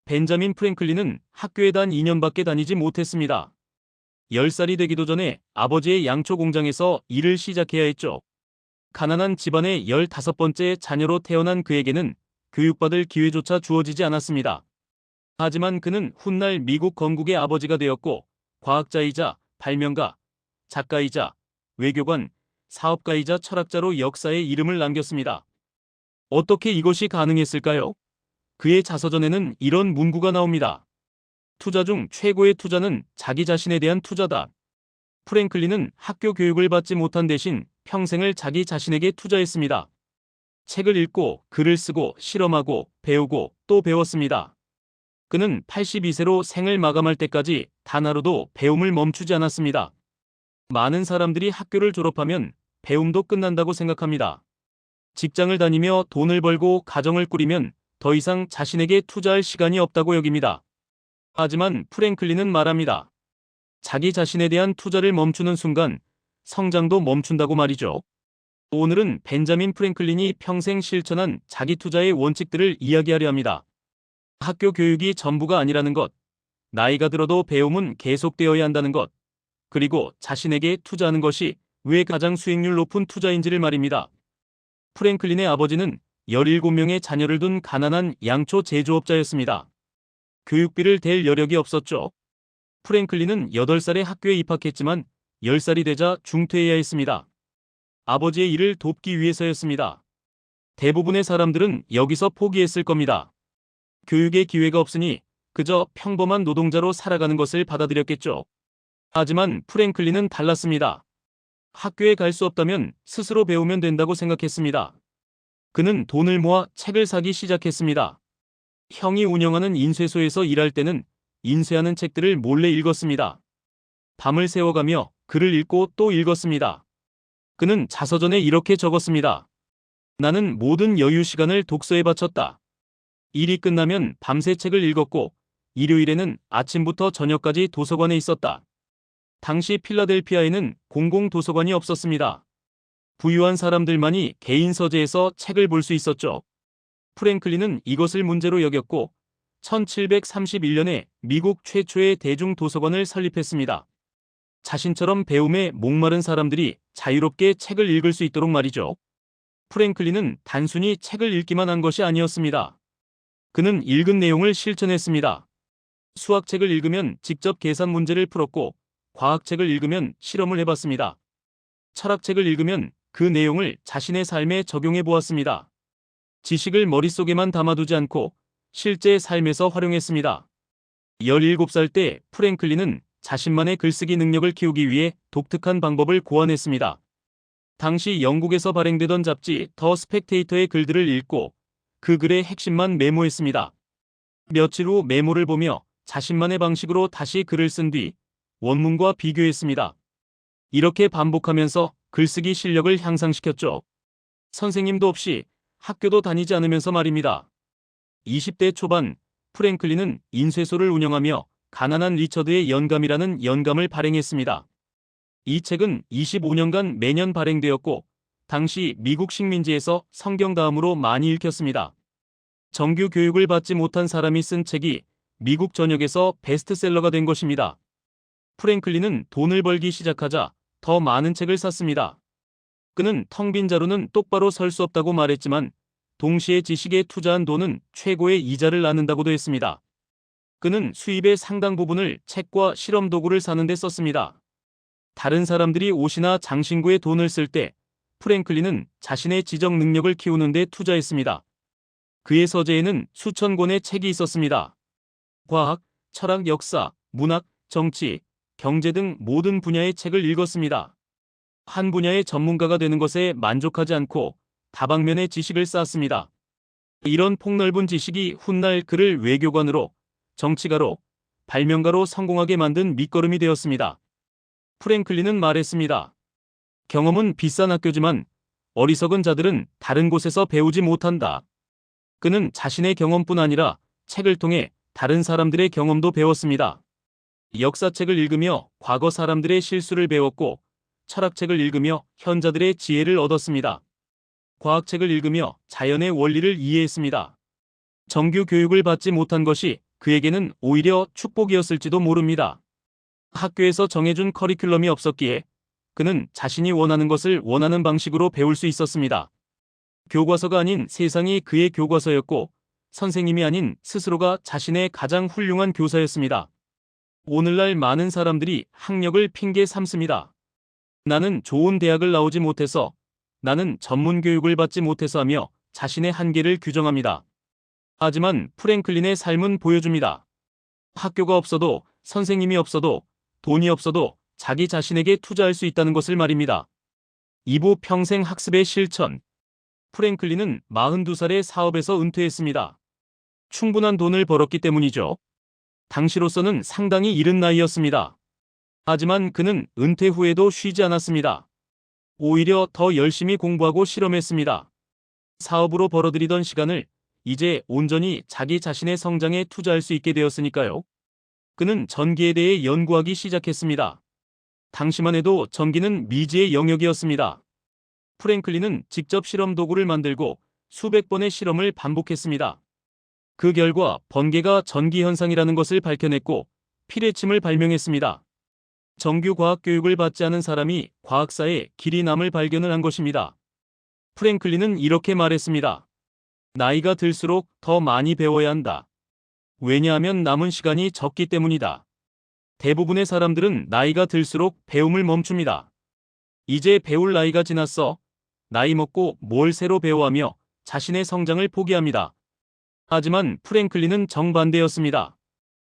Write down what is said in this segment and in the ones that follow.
벤자민 프랭클린은 학교에 단 2년밖에 다니지 못했습니다. 10살이 되기도 전에 아버지의 양초 공장에서 일을 시작해야 했죠. 가난한 집안의 15번째 자녀로 태어난 그에게는 교육받을 기회조차 주어지지 않았습니다. 하지만 그는 훗날 미국 건국의 아버지가 되었고 과학자이자 발명가, 작가이자 외교관, 사업가이자 철학자로 역사에 이름을 남겼습니다. 어떻게 이것이 가능했을까요? 그의 자서전에는 이런 문구가 나옵니다. 투자 중 최고의 투자는 자기 자신에 대한 투자다. 프랭클린은 학교 교육을 받지 못한 대신 평생을 자기 자신에게 투자했습니다. 책을 읽고 글을 쓰고 실험하고 배우고 또 배웠습니다. 그는 82세로 생을 마감할 때까지 단 하루도 배움을 멈추지 않았습니다. 많은 사람들이 학교를 졸업하면 배움도 끝난다고 생각합니다. 직장을 다니며 돈을 벌고 가정을 꾸리면 더 이상 자신에게 투자할 시간이 없다고 여깁니다. 하지만 프랭클린은 말합니다. 자기 자신에 대한 투자를 멈추는 순간 성장도 멈춘다고 말이죠. 오늘은 벤자민 프랭클린이 평생 실천한 자기 투자의 원칙들을 이야기하려 합니다. 학교 교육이 전부가 아니라는 것, 나이가 들어도 배움은 계속되어야 한다는 것, 그리고 자신에게 투자하는 것이 왜 가장 수익률 높은 투자인지를 말입니다. 프랭클린의 아버지는 17명의 자녀를 둔 가난한 양초 제조업자였습니다. 교육비를 댈 여력이 없었죠. 프랭클린은 8살에 학교에 입학했지만 10살이 되자 중퇴해야 했습니다. 아버지의 일을 돕기 위해서였습니다. 대부분의 사람들은 여기서 포기했을 겁니다. 교육의 기회가 없으니 그저 평범한 노동자로 살아가는 것을 받아들였겠죠. 하지만 프랭클린은 달랐습니다. 학교에 갈 수 없다면 스스로 배우면 된다고 생각했습니다. 그는 돈을 모아 책을 사기 시작했습니다. 형이 운영하는 인쇄소에서 일할 때는 인쇄하는 책들을 몰래 읽었습니다. 밤을 새워가며 글을 읽고 또 읽었습니다. 그는 자서전에 이렇게 적었습니다. 나는 모든 여유 시간을 독서에 바쳤다. 일이 끝나면 밤새 책을 읽었고 일요일에는 아침부터 저녁까지 도서관에 있었다. 당시 필라델피아에는 공공도서관이 없었습니다. 부유한 사람들만이 개인 서재에서 책을 볼 수 있었죠. 프랭클린은 이것을 문제로 여겼고 1731년에 미국 최초의 대중도서관을 설립했습니다. 자신처럼 배움에 목마른 사람들이 자유롭게 책을 읽을 수 있도록 말이죠. 프랭클린은 단순히 책을 읽기만 한 것이 아니었습니다. 그는 읽은 내용을 실천했습니다. 수학책을 읽으면 직접 계산 문제를 풀었고 과학책을 읽으면 실험을 해봤습니다. 철학책을 읽으면 그 내용을 자신의 삶에 적용해 보았습니다. 지식을 머릿속에만 담아두지 않고 실제 삶에서 활용했습니다. 17살 때 프랭클린은 자신만의 글쓰기 능력을 키우기 위해 독특한 방법을 고안했습니다. 당시 영국에서 발행되던 잡지 더 스펙테이터의 글들을 읽고 그 글의 핵심만 메모했습니다. 며칠 후 메모를 보며 자신만의 방식으로 다시 글을 쓴 뒤 원문과 비교했습니다. 이렇게 반복하면서 글쓰기 실력을 향상시켰죠. 선생님도 없이 학교도 다니지 않으면서 말입니다. 20대 초반 프랭클린은 인쇄소를 운영하며 가난한 리처드의 영감이라는 영감을 발행했습니다. 이 책은 25년간 매년 발행되었고 당시 미국 식민지에서 성경 다음으로 많이 읽혔습니다. 정규 교육을 받지 못한 사람이 쓴 책이 미국 전역에서 베스트셀러가 된 것입니다. 프랭클린은 돈을 벌기 시작하자 더 많은 책을 샀습니다. 그는 텅 빈 자루는 똑바로 설 수 없다고 말했지만 동시에 지식에 투자한 돈은 최고의 이자를 낳는다고도 했습니다. 그는 수입의 상당 부분을 책과 실험 도구를 사는 데 썼습니다. 다른 사람들이 옷이나 장신구에 돈을 쓸 때 프랭클린은 자신의 지적 능력을 키우는 데 투자했습니다. 그의 서재에는 수천 권의 책이 있었습니다. 과학, 철학, 역사, 문학, 정치, 경제 등 모든 분야의 책을 읽었습니다. 한 분야의 전문가가 되는 것에 만족하지 않고 다방면의 지식을 쌓았습니다. 이런 폭넓은 지식이 훗날 그를 외교관으로, 정치가로, 발명가로 성공하게 만든 밑거름이 되었습니다. 프랭클린은 말했습니다. 경험은 비싼 학교지만 어리석은 자들은 다른 곳에서 배우지 못한다. 그는 자신의 경험뿐 아니라 책을 통해 다른 사람들의 경험도 배웠습니다. 역사책을 읽으며 과거 사람들의 실수를 배웠고 철학책을 읽으며 현자들의 지혜를 얻었습니다. 과학책을 읽으며 자연의 원리를 이해했습니다. 정규 교육을 받지 못한 것이 그에게는 오히려 축복이었을지도 모릅니다. 학교에서 정해준 커리큘럼이 없었기에 그는 자신이 원하는 것을 원하는 방식으로 배울 수 있었습니다. 교과서가 아닌 세상이 그의 교과서였고 선생님이 아닌 스스로가 자신의 가장 훌륭한 교사였습니다. 오늘날 많은 사람들이 학력을 핑계 삼습니다. 나는 좋은 대학을 나오지 못해서, 나는 전문 교육을 받지 못해서 하며 자신의 한계를 규정합니다. 하지만 프랭클린의 삶은 보여줍니다. 학교가 없어도, 선생님이 없어도, 돈이 없어도 자기 자신에게 투자할 수 있다는 것을 말입니다. 2부 평생 학습의 실천. 프랭클린은 42살에 사업에서 은퇴했습니다. 충분한 돈을 벌었기 때문이죠. 당시로서는 상당히 이른 나이였습니다. 하지만 그는 은퇴 후에도 쉬지 않았습니다. 오히려 더 열심히 공부하고 실험했습니다. 사업으로 벌어들이던 시간을 이제 온전히 자기 자신의 성장에 투자할 수 있게 되었으니까요. 그는 전기에 대해 연구하기 시작했습니다. 당시만 해도 전기는 미지의 영역이었습니다. 프랭클린은 직접 실험 도구를 만들고 수백 번의 실험을 반복했습니다. 그 결과 번개가 전기 현상이라는 것을 밝혀냈고 피뢰침을 발명했습니다. 정규 과학 교육을 받지 않은 사람이 과학사에 길이 남을 발견을 한 것입니다. 프랭클린은 이렇게 말했습니다. 나이가 들수록 더 많이 배워야 한다. 왜냐하면 남은 시간이 적기 때문이다. 대부분의 사람들은 나이가 들수록 배움을 멈춥니다. 이제 배울 나이가 지났어. 나이 먹고 뭘 새로 배워하며 자신의 성장을 포기합니다. 하지만 프랭클린은 정반대였습니다.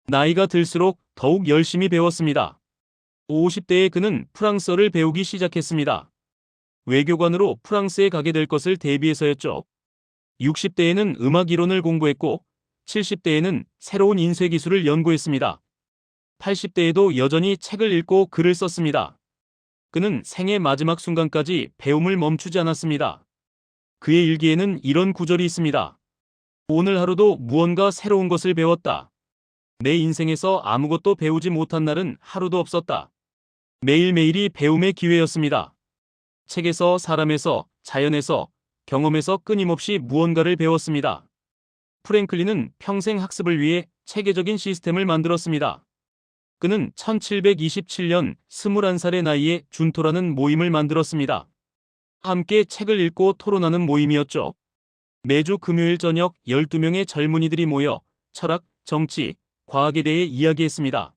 나이가 들수록 더욱 열심히 배웠습니다. 50대에 그는 프랑스어를 배우기 시작했습니다. 외교관으로 프랑스에 가게 될 것을 대비해서였죠. 60대에는 음악 이론을 공부했고 70대에는 새로운 인쇄 기술을 연구했습니다. 80대에도 여전히 책을 읽고 글을 썼습니다. 그는 생의 마지막 순간까지 배움을 멈추지 않았습니다. 그의 일기에는 이런 구절이 있습니다. 오늘 하루도 무언가 새로운 것을 배웠다. 내 인생에서 아무것도 배우지 못한 날은 하루도 없었다. 매일매일이 배움의 기회였습니다. 책에서, 사람에서, 자연에서, 경험에서 끊임없이 무언가를 배웠습니다. 프랭클린은 평생 학습을 위해 체계적인 시스템을 만들었습니다. 그는 1727년 21살의 나이에 준토라는 모임을 만들었습니다. 함께 책을 읽고 토론하는 모임이었죠. 매주 금요일 저녁 12명의 젊은이들이 모여 철학, 정치, 과학에 대해 이야기했습니다.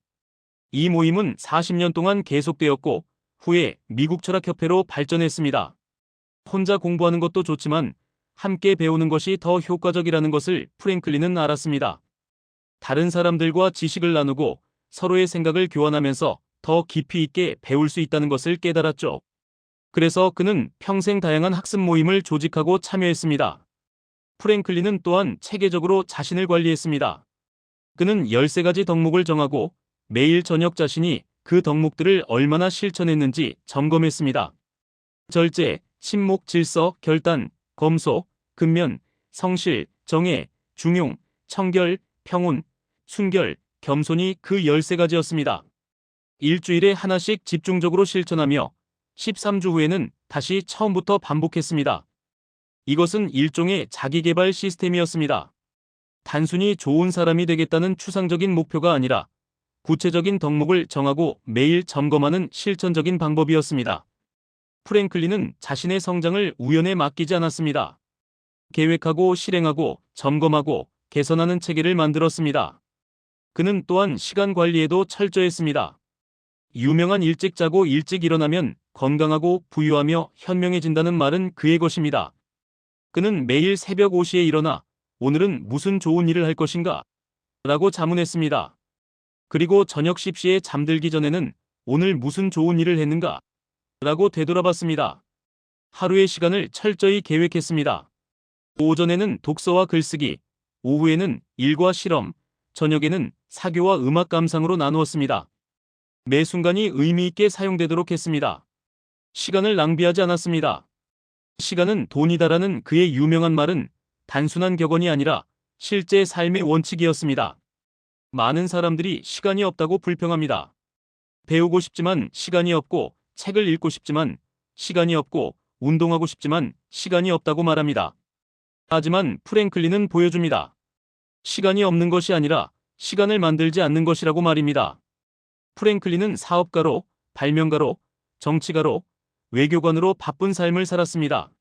이 모임은 40년 동안 계속되었고 후에 미국 철학협회로 발전했습니다. 혼자 공부하는 것도 좋지만 함께 배우는 것이 더 효과적이라는 것을 프랭클린은 알았습니다. 다른 사람들과 지식을 나누고 서로의 생각을 교환하면서 더 깊이 있게 배울 수 있다는 것을 깨달았죠. 그래서 그는 평생 다양한 학습 모임을 조직하고 참여했습니다. 프랭클린은 또한 체계적으로 자신을 관리했습니다. 그는 13가지 덕목을 정하고 매일 저녁 자신이 그 덕목들을 얼마나 실천했는지 점검했습니다. 절제, 침묵, 질서, 결단, 검소, 근면, 성실, 정해, 중용, 청결, 평온, 순결, 겸손이 그 13가지였습니다. 일주일에 하나씩 집중적으로 실천하며 13주 후에는 다시 처음부터 반복했습니다. 이것은 일종의 자기개발 시스템이었습니다. 단순히 좋은 사람이 되겠다는 추상적인 목표가 아니라 구체적인 덕목을 정하고 매일 점검하는 실천적인 방법이었습니다. 프랭클린은 자신의 성장을 우연에 맡기지 않았습니다. 계획하고 실행하고 점검하고 개선하는 체계를 만들었습니다. 그는 또한 시간 관리에도 철저했습니다. 유명한 일찍 자고 일찍 일어나면 건강하고 부유하며 현명해진다는 말은 그의 것입니다. 그는 매일 새벽 5시에 일어나 오늘은 무슨 좋은 일을 할 것인가? 라고 자문했습니다. 그리고 저녁 10시에 잠들기 전에는 오늘 무슨 좋은 일을 했는가? 라고 되돌아봤습니다. 하루의 시간을 철저히 계획했습니다. 오전에는 독서와 글쓰기, 오후에는 일과 실험, 저녁에는 사교와 음악 감상으로 나누었습니다. 매 순간이 의미 있게 사용되도록 했습니다. 시간을 낭비하지 않았습니다. 시간은 돈이다라는 그의 유명한 말은 단순한 격언이 아니라 실제 삶의 원칙이었습니다. 많은 사람들이 시간이 없다고 불평합니다. 배우고 싶지만 시간이 없고 책을 읽고 싶지만 시간이 없고 운동하고 싶지만 시간이 없다고 말합니다. 하지만 프랭클린은 보여줍니다. 시간이 없는 것이 아니라 시간을 만들지 않는 것이라고 말입니다. 프랭클린은 사업가로, 발명가로, 정치가로, 외교관으로 바쁜 삶을 살았습니다.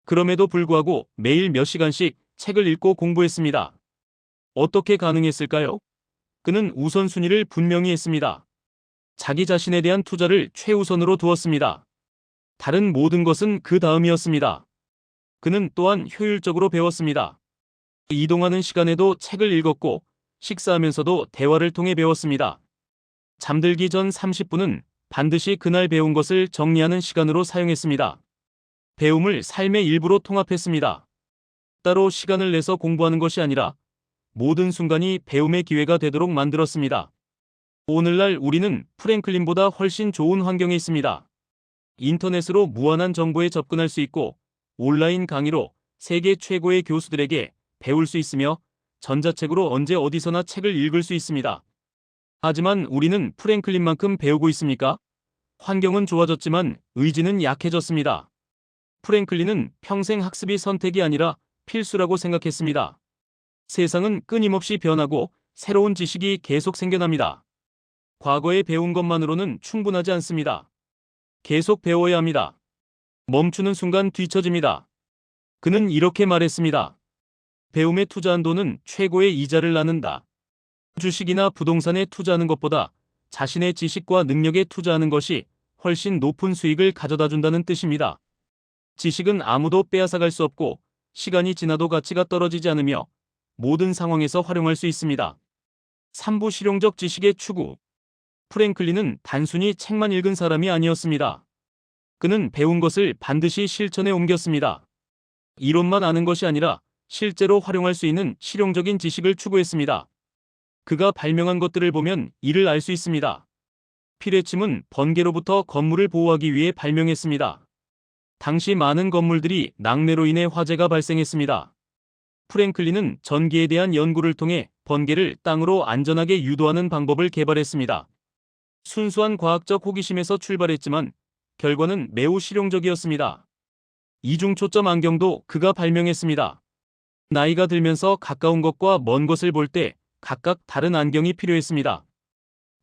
그럼에도 불구하고 매일 몇 시간씩 책을 읽고 공부했습니다. 어떻게 가능했을까요? 그는 우선순위를 분명히 했습니다. 자기 자신에 대한 투자를 최우선으로 두었습니다. 다른 모든 것은 그 다음이었습니다. 그는 또한 효율적으로 배웠습니다. 이동하는 시간에도 책을 읽었고, 식사하면서도 대화를 통해 배웠습니다. 잠들기 전 30분은 반드시 그날 배운 것을 정리하는 시간으로 사용했습니다. 배움을 삶의 일부로 통합했습니다. 따로 시간을 내서 공부하는 것이 아니라 모든 순간이 배움의 기회가 되도록 만들었습니다. 오늘날 우리는 프랭클린보다 훨씬 좋은 환경에 있습니다. 인터넷으로 무한한 정보에 접근할 수 있고, 온라인 강의로 세계 최고의 교수들에게 배울 수 있으며, 전자책으로 언제 어디서나 책을 읽을 수 있습니다. 하지만 우리는 프랭클린만큼 배우고 있습니까? 환경은 좋아졌지만 의지는 약해졌습니다. 프랭클린은 평생 학습이 선택이 아니라 필수라고 생각했습니다. 세상은 끊임없이 변하고 새로운 지식이 계속 생겨납니다. 과거에 배운 것만으로는 충분하지 않습니다. 계속 배워야 합니다. 멈추는 순간 뒤처집니다. 그는 이렇게 말했습니다. 배움에 투자한 돈은 최고의 이자를 낳는다. 주식이나 부동산에 투자하는 것보다 자신의 지식과 능력에 투자하는 것이 훨씬 높은 수익을 가져다 준다는 뜻입니다. 지식은 아무도 빼앗아갈 수 없고, 시간이 지나도 가치가 떨어지지 않으며 모든 상황에서 활용할 수 있습니다. 3부 실용적 지식의 추구. 프랭클린은 단순히 책만 읽은 사람이 아니었습니다. 그는 배운 것을 반드시 실천에 옮겼습니다. 이론만 아는 것이 아니라 실제로 활용할 수 있는 실용적인 지식을 추구했습니다. 그가 발명한 것들을 보면 이를 알 수 있습니다. 피레침은 번개로부터 건물을 보호하기 위해 발명했습니다. 당시 많은 건물들이 낙뢰로 인해 화재가 발생했습니다. 프랭클린은 전기에 대한 연구를 통해 번개를 땅으로 안전하게 유도하는 방법을 개발했습니다. 순수한 과학적 호기심에서 출발했지만 결과는 매우 실용적이었습니다. 이중 초점 안경도 그가 발명했습니다. 나이가 들면서 가까운 것과 먼 것을 볼 때 각각 다른 안경이 필요했습니다.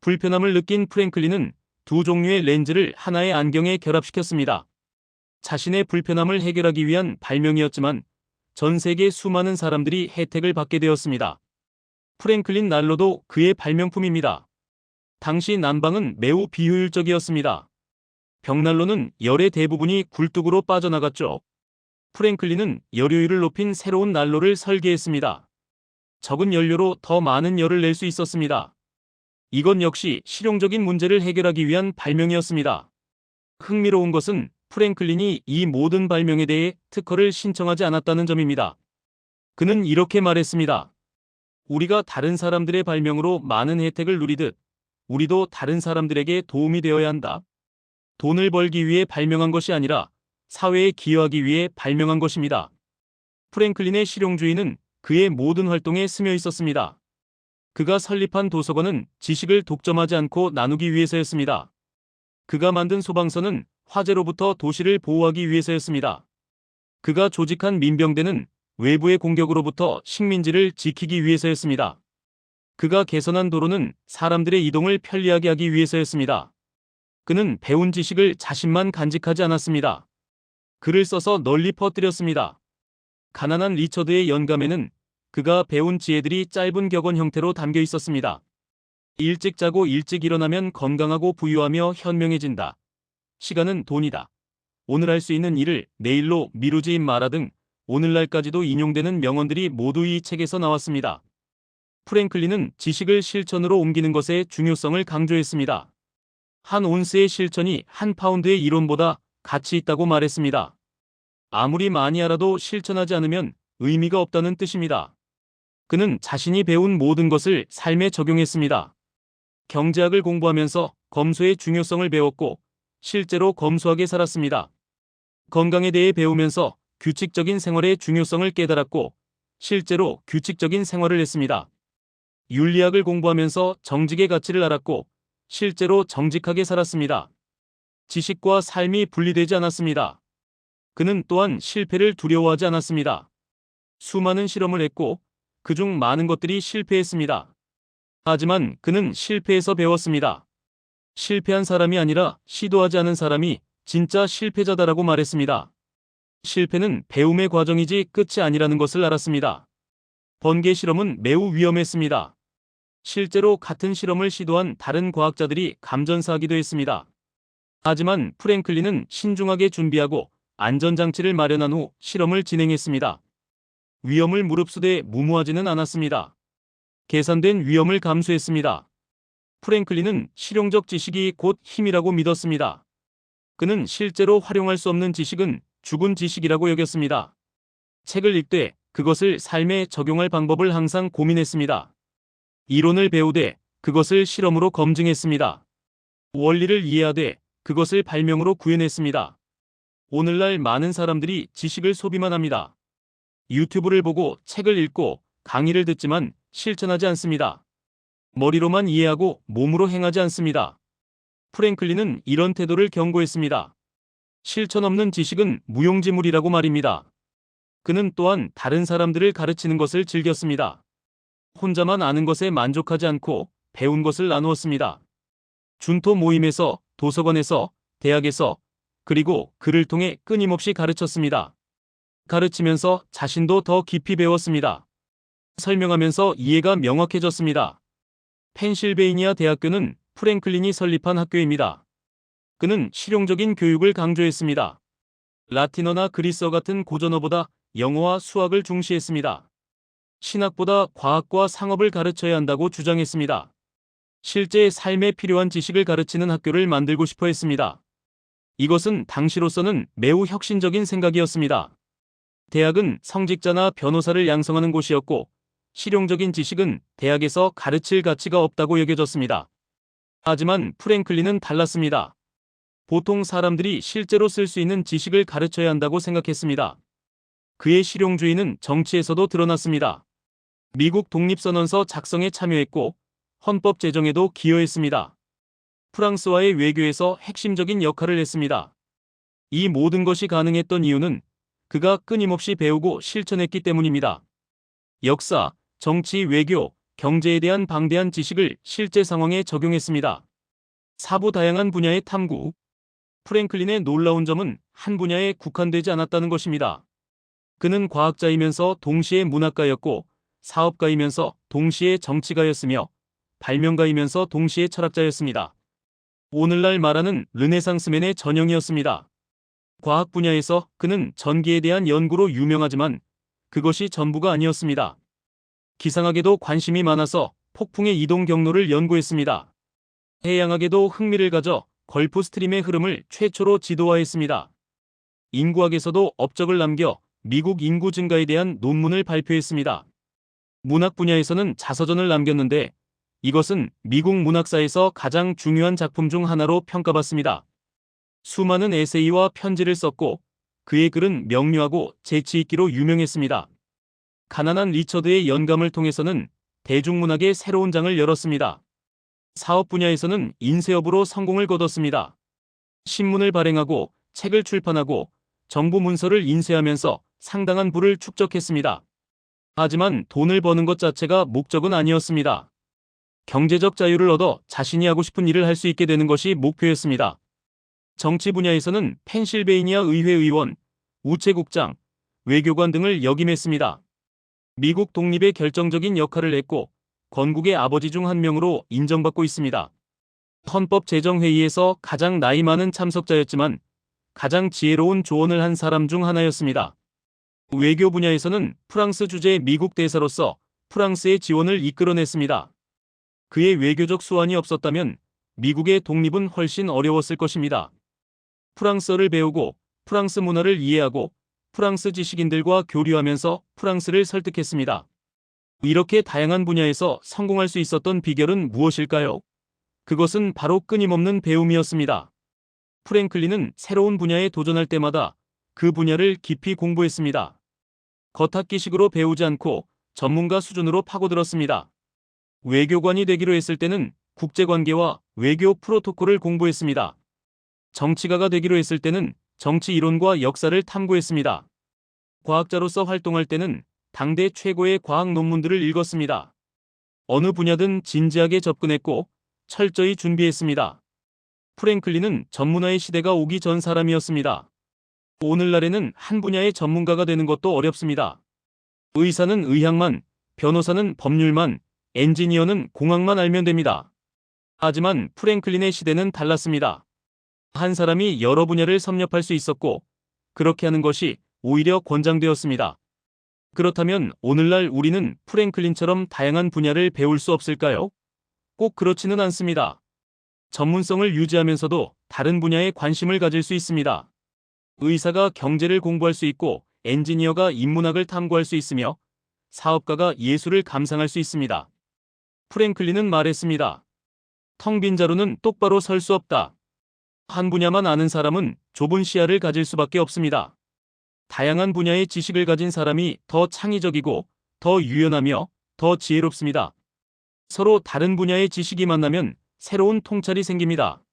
불편함을 느낀 프랭클린은 두 종류의 렌즈를 하나의 안경에 결합시켰습니다. 자신의 불편함을 해결하기 위한 발명이었지만 전 세계 수많은 사람들이 혜택을 받게 되었습니다. 프랭클린 난로도 그의 발명품입니다. 당시 난방은 매우 비효율적이었습니다. 벽난로는 열의 대부분이 굴뚝으로 빠져나갔죠. 프랭클린은 열효율을 높인 새로운 난로를 설계했습니다. 적은 연료로 더 많은 열을 낼 수 있었습니다. 이건 역시 실용적인 문제를 해결하기 위한 발명이었습니다. 흥미로운 것은 프랭클린이 이 모든 발명에 대해 특허를 신청하지 않았다는 점입니다. 그는 이렇게 말했습니다. 우리가 다른 사람들의 발명으로 많은 혜택을 누리듯 우리도 다른 사람들에게 도움이 되어야 한다. 돈을 벌기 위해 발명한 것이 아니라 사회에 기여하기 위해 발명한 것입니다. 프랭클린의 실용주의는 그의 모든 활동에 스며 있었습니다. 그가 설립한 도서관은 지식을 독점하지 않고 나누기 위해서였습니다. 그가 만든 소방서는 화재로부터 도시를 보호하기 위해서였습니다. 그가 조직한 민병대는 외부의 공격으로부터 식민지를 지키기 위해서였습니다. 그가 개선한 도로는 사람들의 이동을 편리하게 하기 위해서였습니다. 그는 배운 지식을 자신만 간직하지 않았습니다. 글을 써서 널리 퍼뜨렸습니다. 가난한 리처드의 영감에는 그가 배운 지혜들이 짧은 격언 형태로 담겨 있었습니다. 일찍 자고 일찍 일어나면 건강하고 부유하며 현명해진다. 시간은 돈이다. 오늘 할 수 있는 일을 내일로 미루지 마라 등 오늘날까지도 인용되는 명언들이 모두 이 책에서 나왔습니다. 프랭클린은 지식을 실천으로 옮기는 것의 중요성을 강조했습니다. 한 온스의 실천이 한 파운드의 이론보다 가치 있다고 말했습니다. 아무리 많이 알아도 실천하지 않으면 의미가 없다는 뜻입니다. 그는 자신이 배운 모든 것을 삶에 적용했습니다. 경제학을 공부하면서 검소의 중요성을 배웠고 실제로 검소하게 살았습니다. 건강에 대해 배우면서 규칙적인 생활의 중요성을 깨달았고 실제로 규칙적인 생활을 했습니다. 윤리학을 공부하면서 정직의 가치를 알았고 실제로 정직하게 살았습니다. 지식과 삶이 분리되지 않았습니다. 그는 또한 실패를 두려워하지 않았습니다. 수많은 실험을 했고 그중 많은 것들이 실패했습니다. 하지만 그는 실패해서 배웠습니다. 실패한 사람이 아니라 시도하지 않은 사람이 진짜 실패자다라고 말했습니다. 실패는 배움의 과정이지 끝이 아니라는 것을 알았습니다. 번개 실험은 매우 위험했습니다. 실제로 같은 실험을 시도한 다른 과학자들이 감전사하기도 했습니다. 하지만 프랭클린은 신중하게 준비하고 안전장치를 마련한 후 실험을 진행했습니다. 위험을 무릅쓰되 무모하지는 않았습니다. 계산된 위험을 감수했습니다. 프랭클린은 실용적 지식이 곧 힘이라고 믿었습니다. 그는 실제로 활용할 수 없는 지식은 죽은 지식이라고 여겼습니다. 책을 읽되 그것을 삶에 적용할 방법을 항상 고민했습니다. 이론을 배우되 그것을 실험으로 검증했습니다. 원리를 이해하되 그것을 발명으로 구현했습니다. 오늘날 많은 사람들이 지식을 소비만 합니다. 유튜브를 보고 책을 읽고 강의를 듣지만 실천하지 않습니다. 머리로만 이해하고 몸으로 행하지 않습니다. 프랭클린은 이런 태도를 경고했습니다. 실천 없는 지식은 무용지물이라고 말입니다. 그는 또한 다른 사람들을 가르치는 것을 즐겼습니다. 혼자만 아는 것에 만족하지 않고 배운 것을 나누었습니다. 준토 모임에서, 도서관에서, 대학에서, 그리고 글을 통해 끊임없이 가르쳤습니다. 가르치면서 자신도 더 깊이 배웠습니다. 설명하면서 이해가 명확해졌습니다. 펜실베이니아 대학교는 프랭클린이 설립한 학교입니다. 그는 실용적인 교육을 강조했습니다. 라틴어나 그리스어 같은 고전어보다 영어와 수학을 중시했습니다. 신학보다 과학과 상업을 가르쳐야 한다고 주장했습니다. 실제 삶에 필요한 지식을 가르치는 학교를 만들고 싶어 했습니다. 이것은 당시로서는 매우 혁신적인 생각이었습니다. 대학은 성직자나 변호사를 양성하는 곳이었고 실용적인 지식은 대학에서 가르칠 가치가 없다고 여겨졌습니다. 하지만 프랭클린은 달랐습니다. 보통 사람들이 실제로 쓸 수 있는 지식을 가르쳐야 한다고 생각했습니다. 그의 실용주의는 정치에서도 드러났습니다. 미국 독립선언서 작성에 참여했고 헌법 제정에도 기여했습니다. 프랑스와의 외교에서 핵심적인 역할을 했습니다. 이 모든 것이 가능했던 이유는 그가 끊임없이 배우고 실천했기 때문입니다. 역사, 정치, 외교, 경제에 대한 방대한 지식을 실제 상황에 적용했습니다. 사부 다양한 분야의 탐구. 프랭클린의 놀라운 점은 한 분야에 국한되지 않았다는 것입니다. 그는 과학자이면서 동시에 문학가였고 사업가이면서 동시에 정치가였으며 발명가이면서 동시에 철학자였습니다. 오늘날 말하는 르네상스맨의 전형이었습니다. 과학 분야에서 그는 전기에 대한 연구로 유명하지만 그것이 전부가 아니었습니다. 기상학에도 관심이 많아서 폭풍의 이동 경로를 연구했습니다. 해양학에도 흥미를 가져 걸프 스트림의 흐름을 최초로 지도화했습니다. 인구학에서도 업적을 남겨 미국 인구 증가에 대한 논문을 발표했습니다. 문학 분야에서는 자서전을 남겼는데 이것은 미국 문학사에서 가장 중요한 작품 중 하나로 평가받습니다. 수많은 에세이와 편지를 썼고 그의 글은 명료하고 재치 있기로 유명했습니다. 가난한 리처드의 영감을 통해서는 대중문학의 새로운 장을 열었습니다. 사업 분야에서는 인쇄업으로 성공을 거뒀습니다. 신문을 발행하고 책을 출판하고 정부 문서를 인쇄하면서 상당한 부를 축적했습니다. 하지만 돈을 버는 것 자체가 목적은 아니었습니다. 경제적 자유를 얻어 자신이 하고 싶은 일을 할 수 있게 되는 것이 목표였습니다. 정치 분야에서는 펜실베이니아 의회 의원, 우체국장, 외교관 등을 역임했습니다. 미국 독립에 결정적인 역할을 했고 건국의 아버지 중 한 명으로 인정받고 있습니다. 헌법제정회의에서 가장 나이 많은 참석자였지만 가장 지혜로운 조언을 한 사람 중 하나였습니다. 외교 분야에서는 프랑스 주재 미국 대사로서 프랑스의 지원을 이끌어냈습니다. 그의 외교적 수완이 없었다면 미국의 독립은 훨씬 어려웠을 것입니다. 프랑스어를 배우고 프랑스 문화를 이해하고 프랑스 지식인들과 교류하면서 프랑스를 설득했습니다. 이렇게 다양한 분야에서 성공할 수 있었던 비결은 무엇일까요? 그것은 바로 끊임없는 배움이었습니다. 프랭클린은 새로운 분야에 도전할 때마다 그 분야를 깊이 공부했습니다. 겉핥기식으로 배우지 않고 전문가 수준으로 파고들었습니다. 외교관이 되기로 했을 때는 국제관계와 외교 프로토콜을 공부했습니다. 정치가가 되기로 했을 때는 정치 이론과 역사를 탐구했습니다. 과학자로서 활동할 때는 당대 최고의 과학 논문들을 읽었습니다. 어느 분야든 진지하게 접근했고 철저히 준비했습니다. 프랭클린은 전문화의 시대가 오기 전 사람이었습니다. 오늘날에는 한 분야의 전문가가 되는 것도 어렵습니다. 의사는 의학만, 변호사는 법률만, 엔지니어는 공학만 알면 됩니다. 하지만 프랭클린의 시대는 달랐습니다. 한 사람이 여러 분야를 섭렵할 수 있었고 그렇게 하는 것이 오히려 권장되었습니다. 그렇다면 오늘날 우리는 프랭클린처럼 다양한 분야를 배울 수 없을까요? 꼭 그렇지는 않습니다. 전문성을 유지하면서도 다른 분야에 관심을 가질 수 있습니다. 의사가 경제를 공부할 수 있고 엔지니어가 인문학을 탐구할 수 있으며 사업가가 예술을 감상할 수 있습니다. 프랭클린은 말했습니다. 텅 빈 자루는 똑바로 설 수 없다. 한 분야만 아는 사람은 좁은 시야를 가질 수밖에 없습니다. 다양한 분야의 지식을 가진 사람이 더 창의적이고 더 유연하며 더 지혜롭습니다. 서로 다른 분야의 지식이 만나면 새로운 통찰이 생깁니다.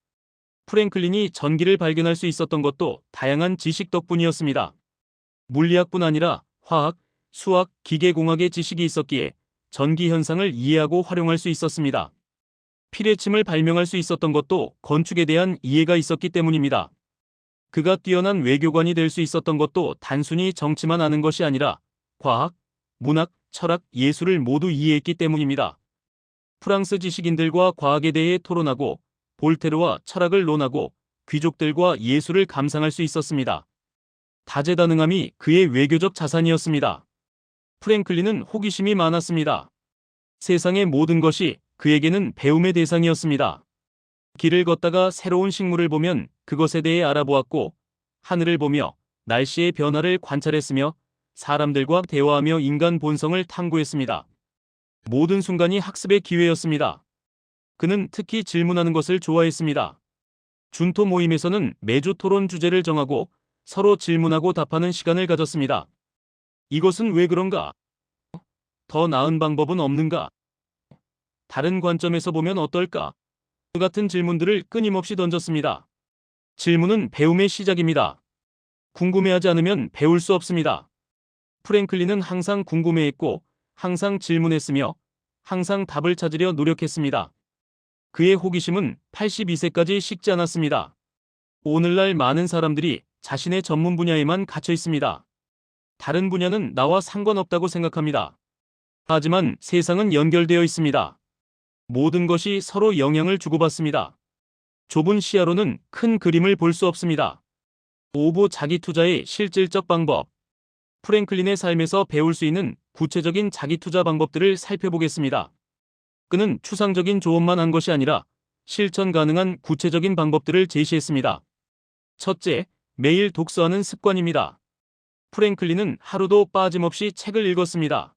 프랭클린이 전기를 발견할 수 있었던 것도 다양한 지식 덕분이었습니다. 물리학뿐 아니라 화학, 수학, 기계공학의 지식이 있었기에 전기 현상을 이해하고 활용할 수 있었습니다. 피뢰침을 발명할 수 있었던 것도 건축에 대한 이해가 있었기 때문입니다. 그가 뛰어난 외교관이 될 수 있었던 것도 단순히 정치만 아는 것이 아니라 과학, 문학, 철학, 예술을 모두 이해했기 때문입니다. 프랑스 지식인들과 과학에 대해 토론하고 볼테르와 철학을 논하고 귀족들과 예술을 감상할 수 있었습니다. 다재다능함이 그의 외교적 자산이었습니다. 프랭클린은 호기심이 많았습니다. 세상의 모든 것이 그에게는 배움의 대상이었습니다. 길을 걷다가 새로운 식물을 보면 그것에 대해 알아보았고 하늘을 보며 날씨의 변화를 관찰했으며 사람들과 대화하며 인간 본성을 탐구했습니다. 모든 순간이 학습의 기회였습니다. 그는 특히 질문하는 것을 좋아했습니다. 준토 모임에서는 매주 토론 주제를 정하고 서로 질문하고 답하는 시간을 가졌습니다. 이것은 왜 그런가? 더 나은 방법은 없는가? 다른 관점에서 보면 어떨까? 그 같은 질문들을 끊임없이 던졌습니다. 질문은 배움의 시작입니다. 궁금해하지 않으면 배울 수 없습니다. 프랭클린은 항상 궁금해했고 항상 질문했으며 항상 답을 찾으려 노력했습니다. 그의 호기심은 82세까지 식지 않았습니다. 오늘날 많은 사람들이 자신의 전문 분야에만 갇혀 있습니다. 다른 분야는 나와 상관없다고 생각합니다. 하지만 세상은 연결되어 있습니다. 모든 것이 서로 영향을 주고받습니다. 좁은 시야로는 큰 그림을 볼 수 없습니다. 오보 자기 투자의 실질적 방법. 프랭클린의 삶에서 배울 수 있는 구체적인 자기 투자 방법들을 살펴보겠습니다. 그는 추상적인 조언만 한 것이 아니라 실천 가능한 구체적인 방법들을 제시했습니다. 첫째, 매일 독서하는 습관입니다. 프랭클린은 하루도 빠짐없이 책을 읽었습니다.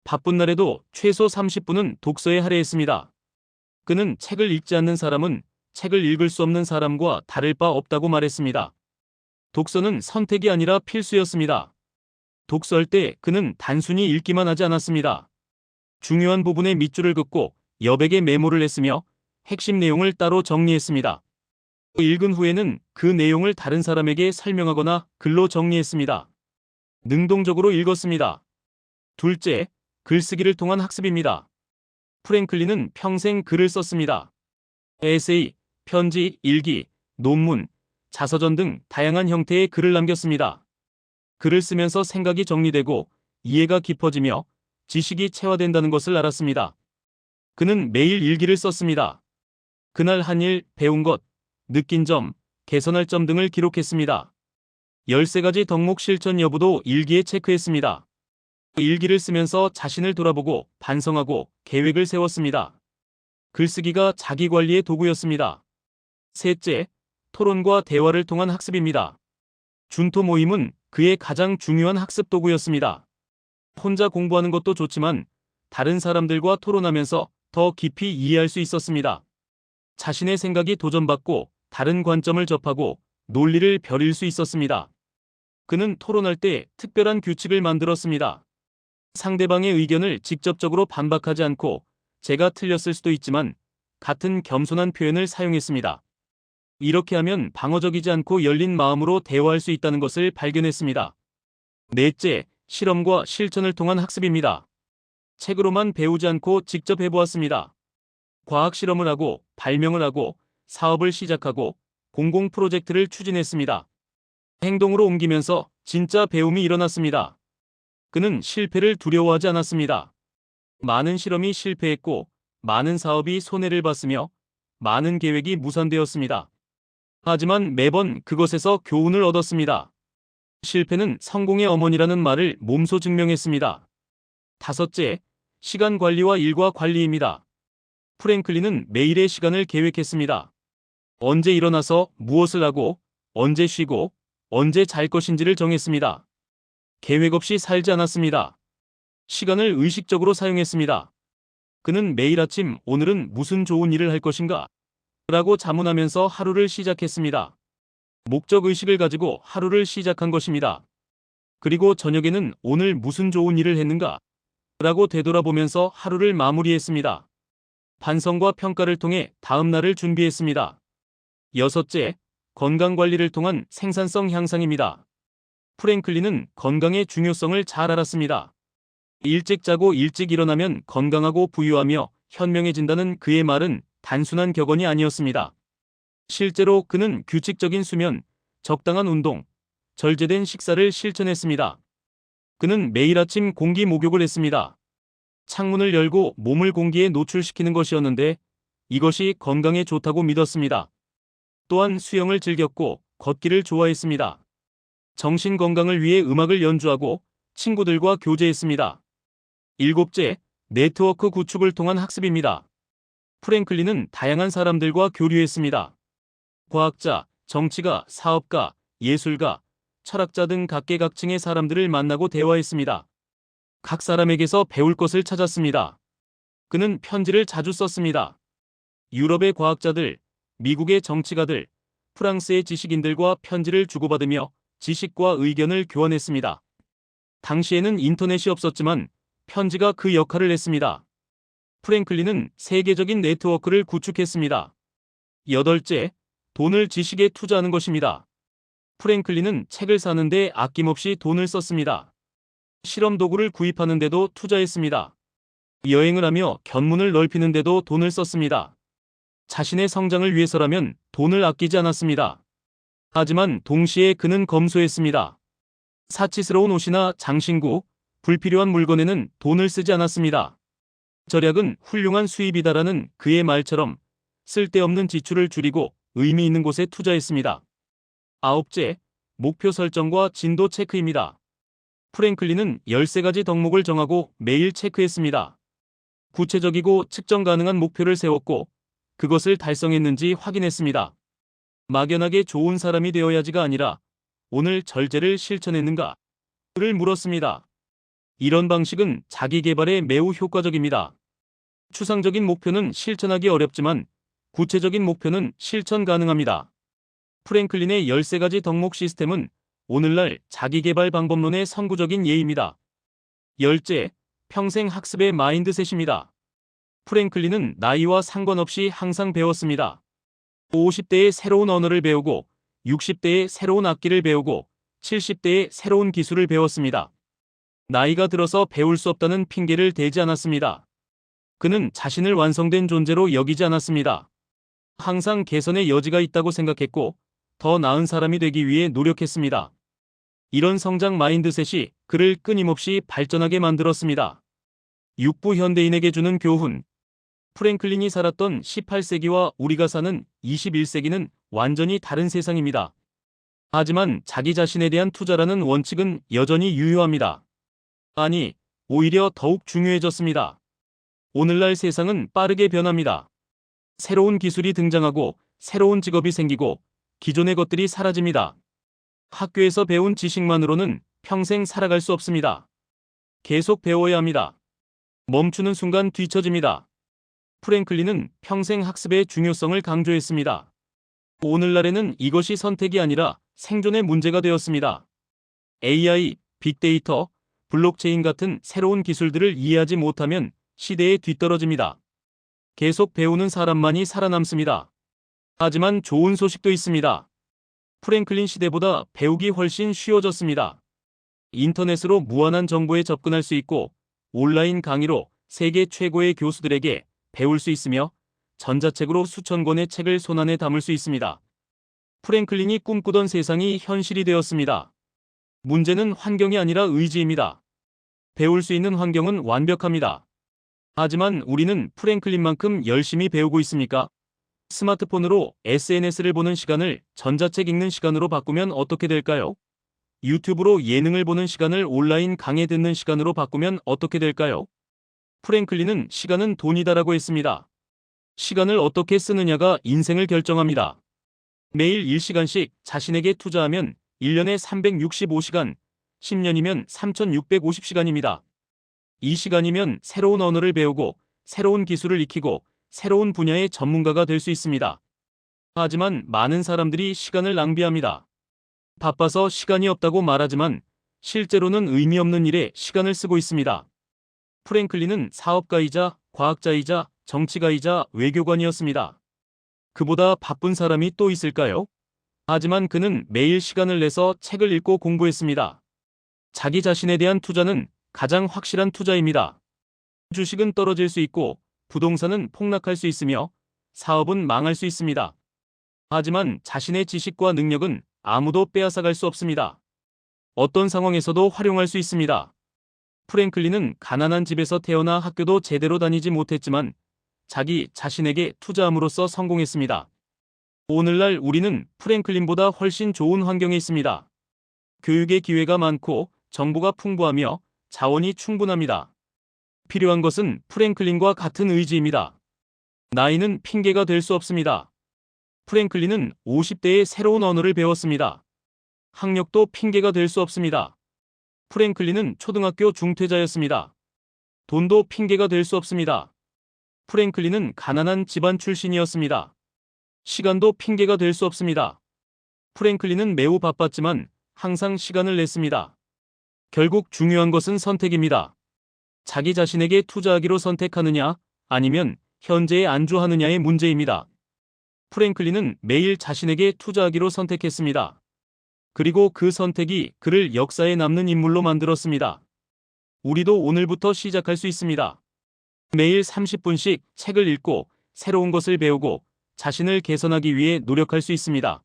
바쁜 날에도 최소 30분은 독서에 할애했습니다. 그는 책을 읽지 않는 사람은 책을 읽을 수 없는 사람과 다를 바 없다고 말했습니다. 독서는 선택이 아니라 필수였습니다. 독서할 때 그는 단순히 읽기만 하지 않았습니다. 중요한 부분에 밑줄을 긋고 여백에 메모를 했으며 핵심 내용을 따로 정리했습니다. 읽은 후에는 그 내용을 다른 사람에게 설명하거나 글로 정리했습니다. 능동적으로 읽었습니다. 둘째, 글쓰기를 통한 학습입니다. 프랭클린은 평생 글을 썼습니다. 에세이, 편지, 일기, 논문, 자서전 등 다양한 형태의 글을 남겼습니다. 글을 쓰면서 생각이 정리되고 이해가 깊어지며 지식이 체화된다는 것을 알았습니다. 그는 매일 일기를 썼습니다. 그날 한 일, 배운 것, 느낀 점, 개선할 점 등을 기록했습니다. 13가지 덕목 실천 여부도 일기에 체크했습니다. 일기를 쓰면서 자신을 돌아보고 반성하고 계획을 세웠습니다. 글쓰기가 자기관리의 도구였습니다. 셋째, 토론과 대화를 통한 학습입니다. 준토 모임은 그의 가장 중요한 학습 도구였습니다. 혼자 공부하는 것도 좋지만 다른 사람들과 토론하면서 더 깊이 이해할 수 있었습니다. 자신의 생각이 도전받고 다른 관점을 접하고 논리를 벼릴 수 있었습니다. 그는 토론할 때 특별한 규칙을 만들었습니다. 상대방의 의견을 직접적으로 반박하지 않고 제가 틀렸을 수도 있지만 같은 겸손한 표현을 사용했습니다. 이렇게 하면 방어적이지 않고 열린 마음으로 대화할 수 있다는 것을 발견했습니다. 넷째, 실험과 실천을 통한 학습입니다. 책으로만 배우지 않고 직접 해보았습니다. 과학 실험을 하고 발명을 하고 사업을 시작하고 공공 프로젝트를 추진했습니다. 행동으로 옮기면서 진짜 배움이 일어났습니다. 그는 실패를 두려워하지 않았습니다. 많은 실험이 실패했고 많은 사업이 손해를 봤으며 많은 계획이 무산되었습니다. 하지만 매번 그것에서 교훈을 얻었습니다. 실패는 성공의 어머니라는 말을 몸소 증명했습니다. 다섯째, 시간 관리와 일과 관리입니다. 프랭클린은 매일의 시간을 계획했습니다. 언제 일어나서 무엇을 하고, 언제 쉬고, 언제 잘 것인지를 정했습니다. 계획 없이 살지 않았습니다. 시간을 의식적으로 사용했습니다. 그는 매일 아침 오늘은 무슨 좋은 일을 할 것인가? 라고 자문하면서 하루를 시작했습니다. 목적의식을 가지고 하루를 시작한 것입니다. 그리고 저녁에는 오늘 무슨 좋은 일을 했는가? 라고 되돌아보면서 하루를 마무리했습니다. 반성과 평가를 통해 다음 날을 준비했습니다. 여섯째, 건강관리를 통한 생산성 향상입니다. 프랭클린은 건강의 중요성을 잘 알았습니다. 일찍 자고 일찍 일어나면 건강하고 부유하며 현명해진다는 그의 말은 단순한 격언이 아니었습니다. 실제로 그는 규칙적인 수면, 적당한 운동, 절제된 식사를 실천했습니다. 그는 매일 아침 공기 목욕을 했습니다. 창문을 열고 몸을 공기에 노출시키는 것이었는데 이것이 건강에 좋다고 믿었습니다. 또한 수영을 즐겼고 걷기를 좋아했습니다. 정신 건강을 위해 음악을 연주하고 친구들과 교제했습니다. 일곱째, 네트워크 구축을 통한 학습입니다. 프랭클린은 다양한 사람들과 교류했습니다. 과학자, 정치가, 사업가, 예술가, 철학자 등 각계각층의 사람들을 만나고 대화했습니다. 각 사람에게서 배울 것을 찾았습니다. 그는 편지를 자주 썼습니다. 유럽의 과학자들, 미국의 정치가들, 프랑스의 지식인들과 편지를 주고받으며 지식과 의견을 교환했습니다. 당시에는 인터넷이 없었지만 편지가 그 역할을 했습니다. 프랭클린은 세계적인 네트워크를 구축했습니다. 여덟째, 돈을 지식에 투자하는 것입니다. 프랭클린은 책을 사는데 아낌없이 돈을 썼습니다. 실험 도구를 구입하는데도 투자했습니다. 여행을 하며 견문을 넓히는데도 돈을 썼습니다. 자신의 성장을 위해서라면 돈을 아끼지 않았습니다. 하지만 동시에 그는 검소했습니다. 사치스러운 옷이나 장신구, 불필요한 물건에는 돈을 쓰지 않았습니다. 절약은 훌륭한 수입이다라는 그의 말처럼 쓸데없는 지출을 줄이고 의미 있는 곳에 투자했습니다. 아홉째, 목표 설정과 진도 체크입니다. 프랭클린은 13가지 덕목을 정하고 매일 체크했습니다. 구체적이고 측정 가능한 목표를 세웠고 그것을 달성했는지 확인했습니다. 막연하게 좋은 사람이 되어야지가 아니라 오늘 절제를 실천했는가? 를 물었습니다. 이런 방식은 자기 개발에 매우 효과적입니다. 추상적인 목표는 실천하기 어렵지만 구체적인 목표는 실천 가능합니다. 프랭클린의 13가지 덕목 시스템은 오늘날 자기개발 방법론의 선구적인 예입니다. 열째, 평생 학습의 마인드셋입니다. 프랭클린은 나이와 상관없이 항상 배웠습니다. 50대에 새로운 언어를 배우고 60대에 새로운 악기를 배우고 70대에 새로운 기술을 배웠습니다. 나이가 들어서 배울 수 없다는 핑계를 대지 않았습니다. 그는 자신을 완성된 존재로 여기지 않았습니다. 항상 개선의 여지가 있다고 생각했고 더 나은 사람이 되기 위해 노력했습니다. 이런 성장 마인드셋이 그를 끊임없이 발전하게 만들었습니다. 육부 현대인에게 주는 교훈. 프랭클린이 살았던 18세기와 우리가 사는 21세기는 완전히 다른 세상입니다. 하지만 자기 자신에 대한 투자라는 원칙은 여전히 유효합니다. 아니, 오히려 더욱 중요해졌습니다. 오늘날 세상은 빠르게 변합니다. 새로운 기술이 등장하고 새로운 직업이 생기고 기존의 것들이 사라집니다. 학교에서 배운 지식만으로는 평생 살아갈 수 없습니다. 계속 배워야 합니다. 멈추는 순간 뒤처집니다. 프랭클린은 평생 학습의 중요성을 강조했습니다. 오늘날에는 이것이 선택이 아니라 생존의 문제가 되었습니다. AI, 빅데이터, 블록체인 같은 새로운 기술들을 이해하지 못하면 시대에 뒤떨어집니다. 계속 배우는 사람만이 살아남습니다. 하지만 좋은 소식도 있습니다. 프랭클린 시대보다 배우기 훨씬 쉬워졌습니다. 인터넷으로 무한한 정보에 접근할 수 있고 온라인 강의로 세계 최고의 교수들에게 배울 수 있으며 전자책으로 수천 권의 책을 손안에 담을 수 있습니다. 프랭클린이 꿈꾸던 세상이 현실이 되었습니다. 문제는 환경이 아니라 의지입니다. 배울 수 있는 환경은 완벽합니다. 하지만 우리는 프랭클린만큼 열심히 배우고 있습니까? 스마트폰으로 SNS를 보는 시간을 전자책 읽는 시간으로 바꾸면 어떻게 될까요? 유튜브로 예능을 보는 시간을 온라인 강의 듣는 시간으로 바꾸면 어떻게 될까요? 프랭클린은 시간은 돈이다라고 했습니다. 시간을 어떻게 쓰느냐가 인생을 결정합니다. 매일 1시간씩 자신에게 투자하면 1년에 365시간, 10년이면 3650시간입니다. 이 시간이면 새로운 언어를 배우고 새로운 기술을 익히고 새로운 분야의 전문가가 될 수 있습니다. 하지만 많은 사람들이 시간을 낭비합니다. 바빠서 시간이 없다고 말하지만 실제로는 의미 없는 일에 시간을 쓰고 있습니다. 프랭클린은 사업가이자 과학자이자 정치가이자 외교관이었습니다. 그보다 바쁜 사람이 또 있을까요? 하지만 그는 매일 시간을 내서 책을 읽고 공부했습니다. 자기 자신에 대한 투자는 가장 확실한 투자입니다. 주식은 떨어질 수 있고 부동산은 폭락할 수 있으며 사업은 망할 수 있습니다. 하지만 자신의 지식과 능력은 아무도 빼앗아갈 수 없습니다. 어떤 상황에서도 활용할 수 있습니다. 프랭클린은 가난한 집에서 태어나 학교도 제대로 다니지 못했지만 자기 자신에게 투자함으로써 성공했습니다. 오늘날 우리는 프랭클린보다 훨씬 좋은 환경에 있습니다. 교육의 기회가 많고 정보가 풍부하며 자원이 충분합니다. 필요한 것은 프랭클린과 같은 의지입니다. 나이는 핑계가 될 수 없습니다. 프랭클린은 50대에 새로운 언어를 배웠습니다. 학력도 핑계가 될 수 없습니다. 프랭클린은 초등학교 중퇴자였습니다. 돈도 핑계가 될 수 없습니다. 프랭클린은 가난한 집안 출신이었습니다. 시간도 핑계가 될 수 없습니다. 프랭클린은 매우 바빴지만 항상 시간을 냈습니다. 결국 중요한 것은 선택입니다. 자기 자신에게 투자하기로 선택하느냐 아니면 현재에 안주하느냐의 문제입니다. 프랭클린은 매일 자신에게 투자하기로 선택했습니다. 그리고 그 선택이 그를 역사에 남는 인물로 만들었습니다. 우리도 오늘부터 시작할 수 있습니다. 매일 30분씩 책을 읽고 새로운 것을 배우고 자신을 개선하기 위해 노력할 수 있습니다.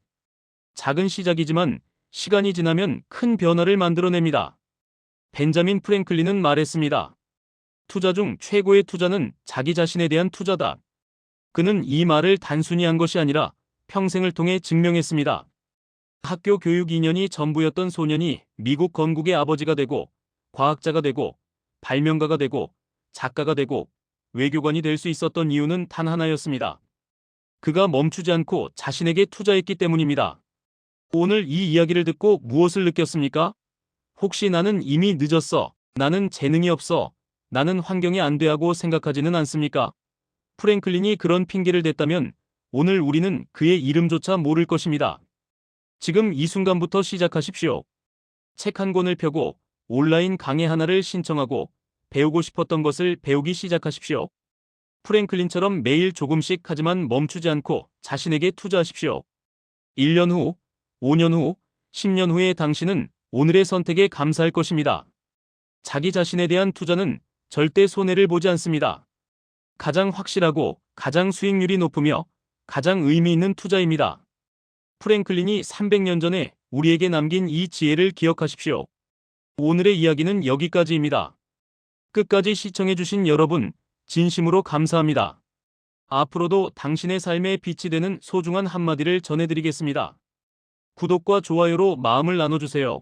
작은 시작이지만 시간이 지나면 큰 변화를 만들어냅니다. 벤자민 프랭클린은 말했습니다. 투자 중 최고의 투자는 자기 자신에 대한 투자다. 그는 이 말을 단순히 한 것이 아니라 평생을 통해 증명했습니다. 학교 교육 2년이 전부였던 소년이 미국 건국의 아버지가 되고 과학자가 되고 발명가가 되고 작가가 되고 외교관이 될 수 있었던 이유는 단 하나였습니다. 그가 멈추지 않고 자신에게 투자했기 때문입니다. 오늘 이 이야기를 듣고 무엇을 느꼈습니까? 혹시 나는 이미 늦었어. 나는 재능이 없어. 나는 환경이 안 돼 하고 생각하지는 않습니까? 프랭클린이 그런 핑계를 댔다면 오늘 우리는 그의 이름조차 모를 것입니다. 지금 이 순간부터 시작하십시오. 책 한 권을 펴고 온라인 강의 하나를 신청하고 배우고 싶었던 것을 배우기 시작하십시오. 프랭클린처럼 매일 조금씩 하지만 멈추지 않고 자신에게 투자하십시오. 1년 후, 5년 후, 10년 후에 당신은 오늘의 선택에 감사할 것입니다. 자기 자신에 대한 투자는 절대 손해를 보지 않습니다. 가장 확실하고 가장 수익률이 높으며 가장 의미 있는 투자입니다. 프랭클린이 300년 전에 우리에게 남긴 이 지혜를 기억하십시오. 오늘의 이야기는 여기까지입니다. 끝까지 시청해주신 여러분, 진심으로 감사합니다. 앞으로도 당신의 삶에 빛이 되는 소중한 한마디를 전해드리겠습니다. 구독과 좋아요로 마음을 나눠주세요.